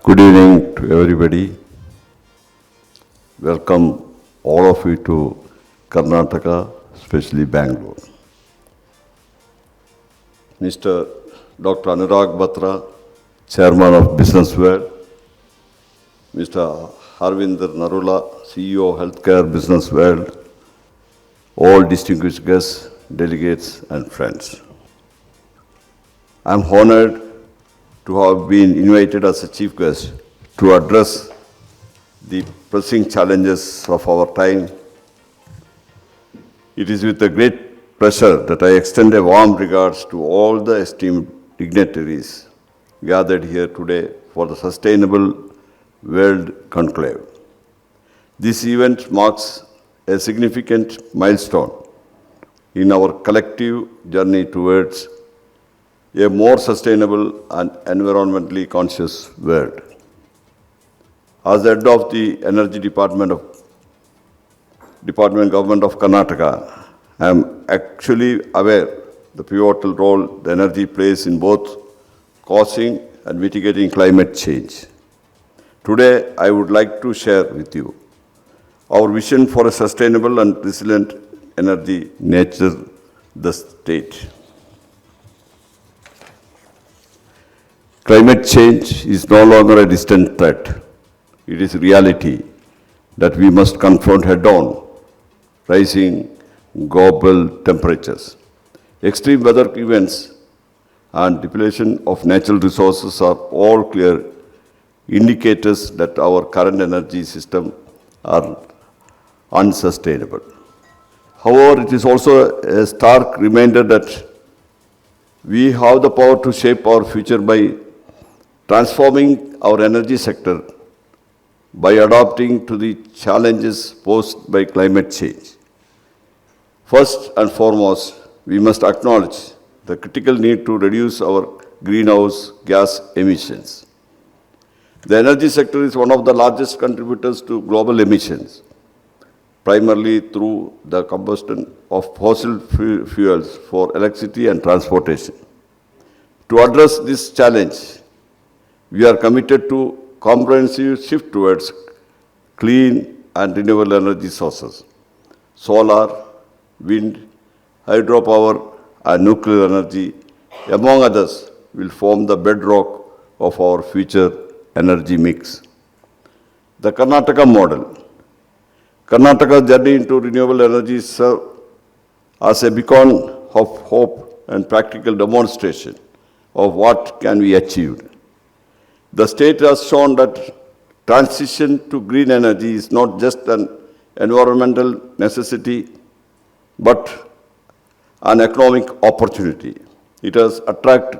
Good evening to everybody. Welcome all of you to Karnataka, especially Bengaluru. Mr. Dr. Anurag Batra, Chairman of Business World, Mr. Harvinder Narula, CEO of Healthcare Business World, all distinguished guests, delegates and friends. I am honored to have been invited as a chief guest to address the pressing challenges of our time. It is with a great pleasure that I extend a warm regards to all the esteemed dignitaries gathered here today for the Sustainable World Conclave. This event marks a significant milestone in our collective journey towards a more sustainable and environmentally conscious world. As the head of the Energy Department Government of Karnataka, I am actually aware the pivotal role the energy plays in both causing and mitigating climate change. Today, I would like to share with you our vision for a sustainable and resilient energy nature, the state. Climate change is no longer a distant threat. It is reality that we must confront head-on. Rising global temperatures, extreme weather events, and depletion of natural resources are all clear indicators that our current energy system are unsustainable. However, it is also a stark reminder that we have the power to shape our future by transforming our energy sector, by adapting to the challenges posed by climate change. First and foremost, we must acknowledge the critical need to reduce our greenhouse gas emissions. The energy sector is one of the largest contributors to global emissions, primarily through the combustion of fossil fuels for electricity and transportation. To address this challenge, we are committed to comprehensive shift towards clean and renewable energy sources. Solar, wind, hydropower, and nuclear energy, among others, will form the bedrock of our future energy mix. The Karnataka model. Karnataka's journey into renewable energy serves as a beacon of hope and practical demonstration of what can be achieved. The state has shown that transition to green energy is not just an environmental necessity, but an economic opportunity. It has attracted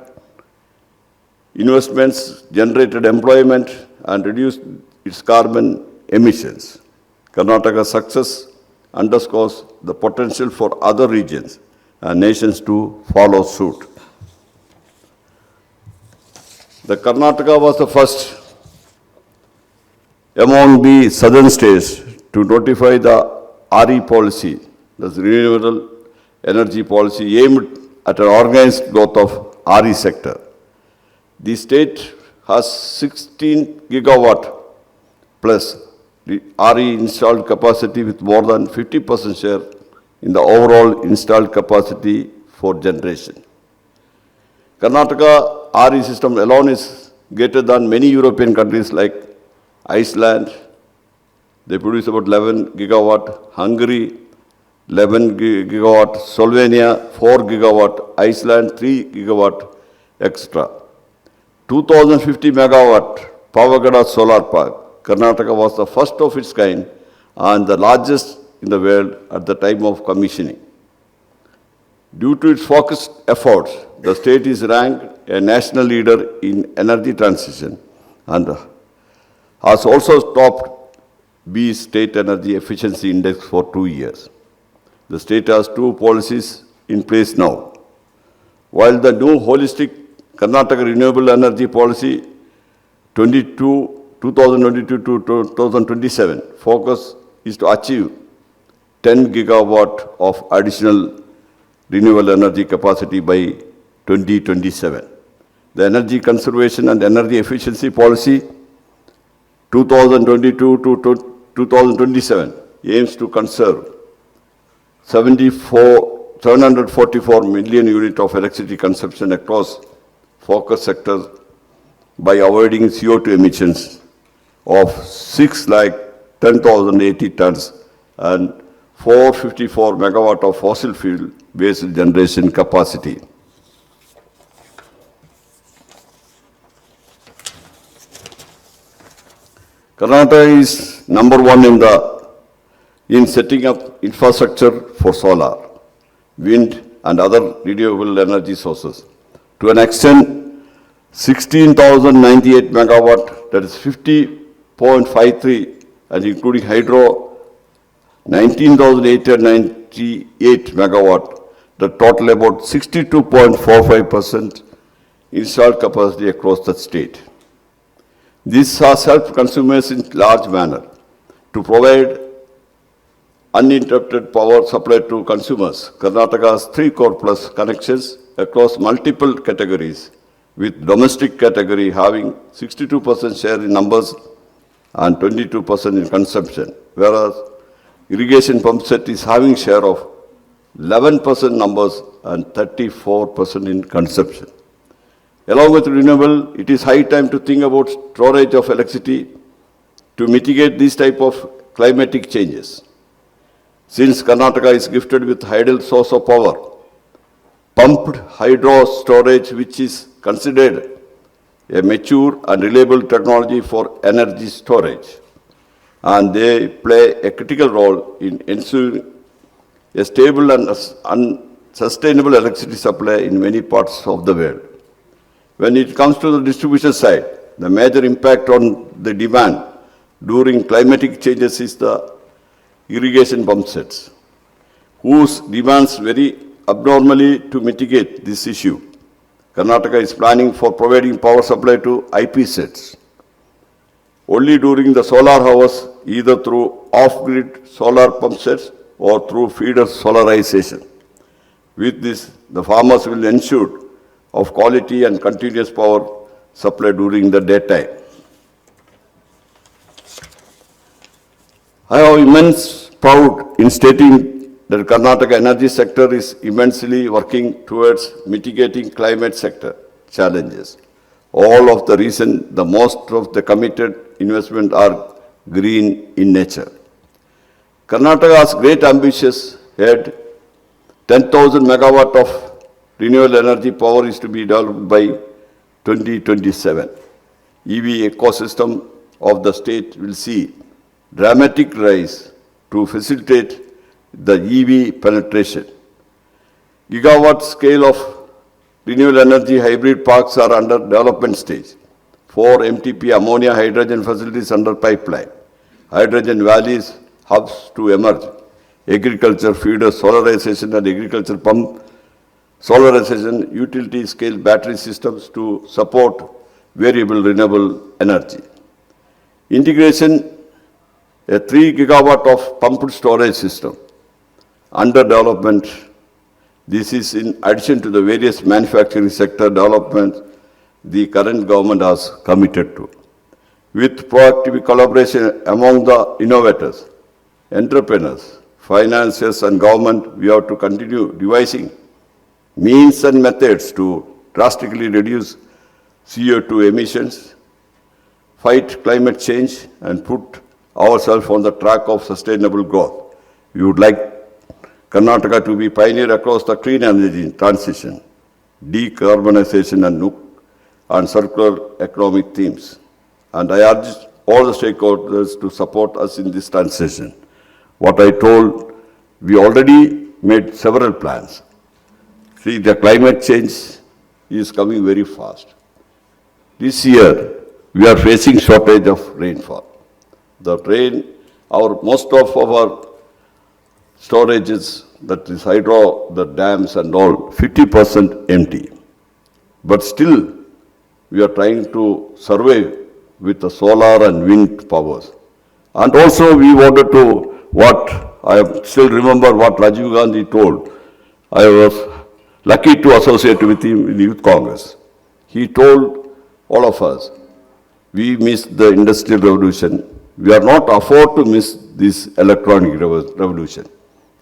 investments, generated employment, and reduced its carbon emissions. Karnataka's success underscores the potential for other regions and nations to follow suit. The Karnataka was the first among the southern states to notify the RE policy, the renewable energy policy aimed at an organized growth of RE sector. The state has 16 gigawatt plus RE installed capacity with more than 50% share in the overall installed capacity for generation. Karnataka RE system alone is greater than many European countries like Iceland. They produce about 11 gigawatt, Hungary 11 gigawatt, Slovenia 4 gigawatt, Iceland 3 gigawatt extra. 2050 megawatt Pavagada solar park. Karnataka was the first of its kind and the largest in the world at the time of commissioning. Due to its focused efforts, the state is ranked a national leader in energy transition and has also topped B State Energy Efficiency Index for 2 years. The state has 2 policies in place now. While the new holistic Karnataka Renewable Energy Policy 2022 to 2027 focus is to achieve 10 gigawatt of additional renewable energy capacity by 2027. The energy conservation and energy efficiency policy 2022 to 2027 aims to conserve 744 million units of electricity consumption across focus sectors by avoiding CO2 emissions of 6,10,080 tons and 454 megawatt of fossil fuel-based generation capacity. Karnataka is number one in setting up infrastructure for solar, wind, and other renewable energy sources. To an extent, 16,098 megawatt, that is 50.53, and including hydro, 19,898 megawatt, the total about 62.45% installed capacity across the state. This has helped consumers in large manner to provide uninterrupted power supply to consumers. Karnataka has 3 core plus connections across multiple categories, with domestic category having 62% share in numbers and 22% in consumption, whereas irrigation pump set is having share of 11% numbers and 34% in consumption. Along with renewable, it is high time to think about storage of electricity to mitigate these type of climatic changes. Since Karnataka is gifted with ideal source of power, pumped hydro storage, which is considered a mature and reliable technology for energy storage, and they play a critical role in ensuring a stable and sustainable electricity supply in many parts of the world. When it comes to the distribution side, the major impact on the demand during climatic changes is the irrigation pump sets, whose demands vary abnormally. To mitigate this issue, Karnataka is planning for providing power supply to IP sets only during the solar hours, either through off-grid solar pump sets or through feeder solarization. With this, the farmers will ensure of quality and continuous power supply during the daytime. I have immense proud in stating that Karnataka energy sector is immensely working towards mitigating climate sector challenges. All of the reason, the most of the committed investment are green in nature. Karnataka has great ambitions ahead. 10,000 megawatt of renewable energy power is to be developed by 2027. EV ecosystem of the state will see dramatic rise to facilitate the EV penetration. Gigawatt scale of renewable energy hybrid parks are under development stage. 4 MTP ammonia hydrogen facilities under pipeline. Hydrogen valleys hubs to emerge. Agriculture feeder solarization and agriculture pump solarization, utility scale battery systems to support variable renewable energy. Integration, a 3 gigawatt of pumped storage system under development. This is in addition to the various manufacturing sector developments the current government has committed to. With proactive collaboration among the innovators, entrepreneurs, financiers and government, we have to continue devising means and methods to drastically reduce CO2 emissions, fight climate change, and put ourselves on the track of sustainable growth. We would like Karnataka to be pioneer across the clean energy transition, decarbonization and circular economic themes. And I urge all the stakeholders to support us in this transition. What I told, we already made several plans. See, the climate change is coming very fast. This year, we are facing shortage of rainfall. The rain, most of our storages, that is hydro, the dams and all, 50% empty. But still, we are trying to survive with the solar and wind powers. And also we wanted to, I still remember what Rajiv Gandhi told. I was lucky to associate with him in Youth Congress. He told all of us, We missed the industrial revolution. We are not afford to miss this electronic revolution.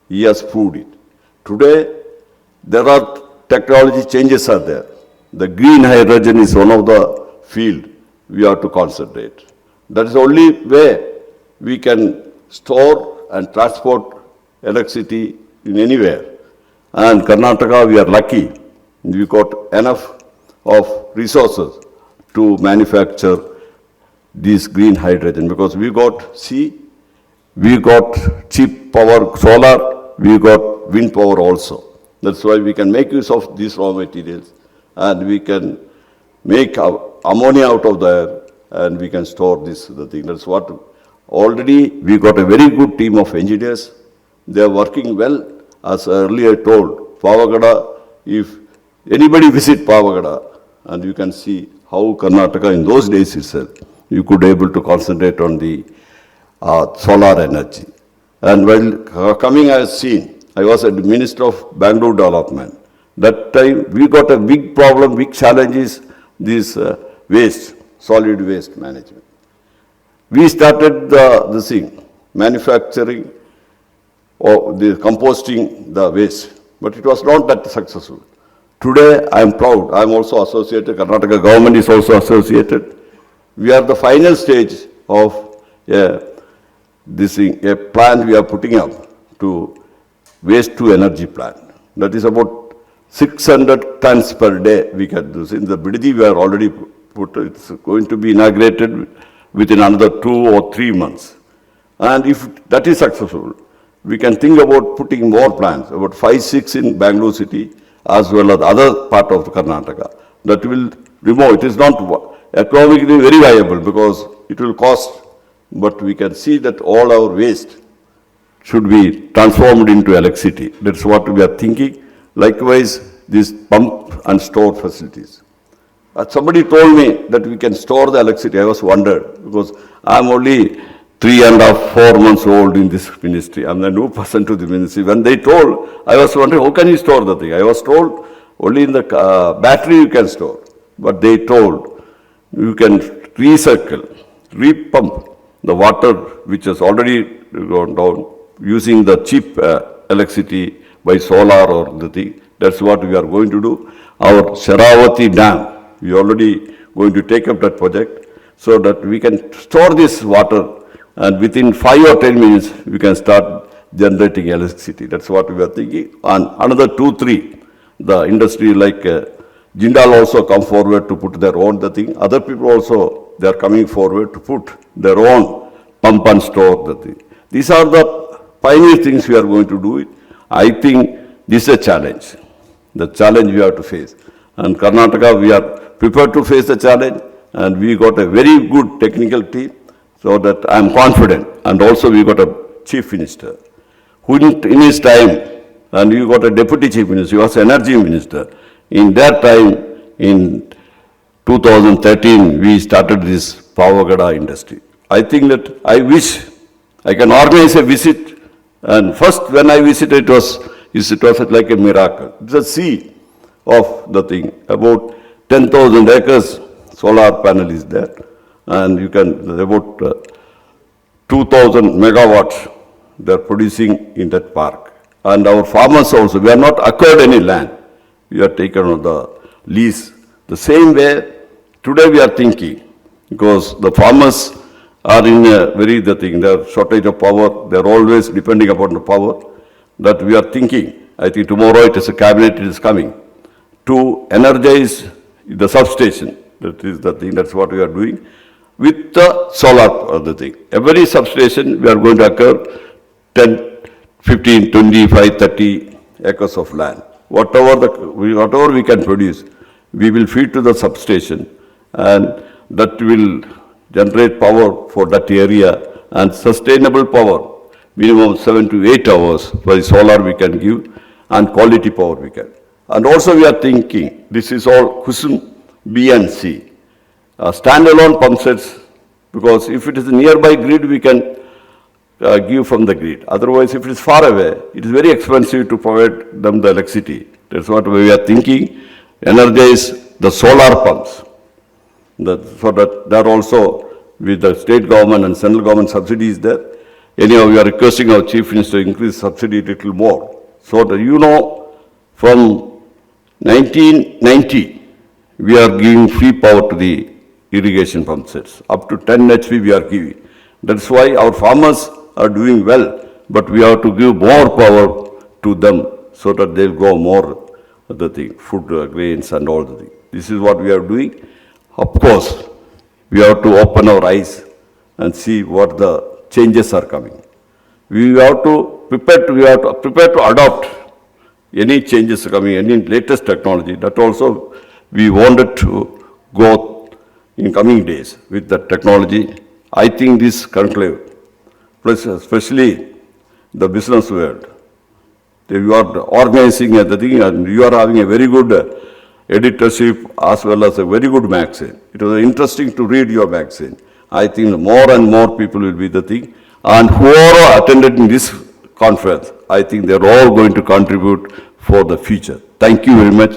He has proved it. Today, there are technology changes are there. The green hydrogen is one of the field we have to concentrate. That is the only way we can store and transport electricity in anywhere. And Karnataka, we are lucky. We got enough of resources to manufacture this green hydrogen because we got we got cheap power, solar, we got wind power also. That's why we can make use of these raw materials and we can make ammonia out of the air and we can store the thing. That's what already we got a very good team of engineers. They are working well. As earlier told, Pavagada, if anybody visit Pavagada and you can see how Karnataka in those days itself, you could able to concentrate on the solar energy. And while coming I have seen, I was a Minister of Bengaluru Development. That time we got a big problem, big challenge is this waste, solid waste management. We started the thing, manufacturing or the composting the waste, but it was not that successful. Today I am proud, I am also associated, Karnataka government is also associated. We are the final stage of this thing, a plant we are putting up to waste to energy plant. That is about 600 tons per day we can do. In the Bididi we are already put, it's going to be inaugurated within another 2 or 3 months. And if that is successful, we can think about putting more plants, about 5, 6 in Bengaluru city as well as other part of Karnataka. That will remove, it is not economically very viable because it will cost, but we can see that all our waste should be transformed into electricity. That's what we are thinking. Likewise, these pump and store facilities. Somebody told me that we can store the electricity. I was wondered because I am only 3.5, 4 months old in this ministry. I am the new person to the ministry. When they told, I was wondering, how can you store the thing? I was told only in the battery you can store. But they told you can recircle, repump the water which has already gone down using the cheap electricity by solar or the thing. That's what we are going to do. Our Sharavati Dam, we are already going to take up that project so that we can store this water and within 5 or 10 minutes we can start generating electricity. That's what we are thinking. And another 2, 3, the industry like Jindal also come forward to put their own the thing. Other people also, they are coming forward to put their own pump and store the thing. These are the pioneer things we are going to do it. I think this is a challenge. The challenge we have to face. And Karnataka, we are prepared to face the challenge and we got a very good technical team so that I am confident. And also we got a chief minister who in his time, and we got a deputy chief minister, he was energy minister. In that time, in 2013, we started this Pavagada industry. I think that I wish I can organize a visit. And first when I visited, it was like a miracle. It's a sea of the thing. About 10,000 acres solar panel is there. And you can, about 2,000 megawatts they are producing in that park. And our farmers also, we have not acquired any land. We are taken on the lease. The same way, today we are thinking, because the farmers are in a very, there is shortage of power, they are always depending upon the power, that we are thinking, I think tomorrow it is a cabinet, it is coming, to energize the substation. That is the thing, that's what we are doing, with the solar, the thing. Every substation we are going to acquire 10, 15, 25, 30 acres of land. Whatever we can produce, we will feed to the substation and that will generate power for that area and sustainable power, minimum 7 to 8 hours for the solar we can give and quality power we can. And also we are thinking, this is all Kusum B and C, standalone pump sets, because if it is a nearby grid, we can give from the grid. Otherwise, if it is far away, it is very expensive to provide them the electricity. That's what we are thinking, energize the solar pumps. So that there also, with the state government and central government subsidies there, anyhow, we are requesting our Chief Minister to increase subsidy a little more. So that you know, from 1990, we are giving free power to the irrigation pump sets. Up to 10 HP we are giving. That's why our farmers are doing well, but we have to give more power to them so that they'll grow more the thing, food, grains and all the things. This is what we are doing. Of course, we have to open our eyes and see what the changes are coming. We have to prepare to adopt any changes coming, any latest technology. That also we wanted to go in coming days with the technology. I think this conclave, plus especially the business world, you are organizing the thing and you are having a very good editorship as well as a very good magazine. It was interesting to read your magazine. I think more and more people will be the thing. And whoever attended in this conference, I think they're all going to contribute for the future. Thank you very much.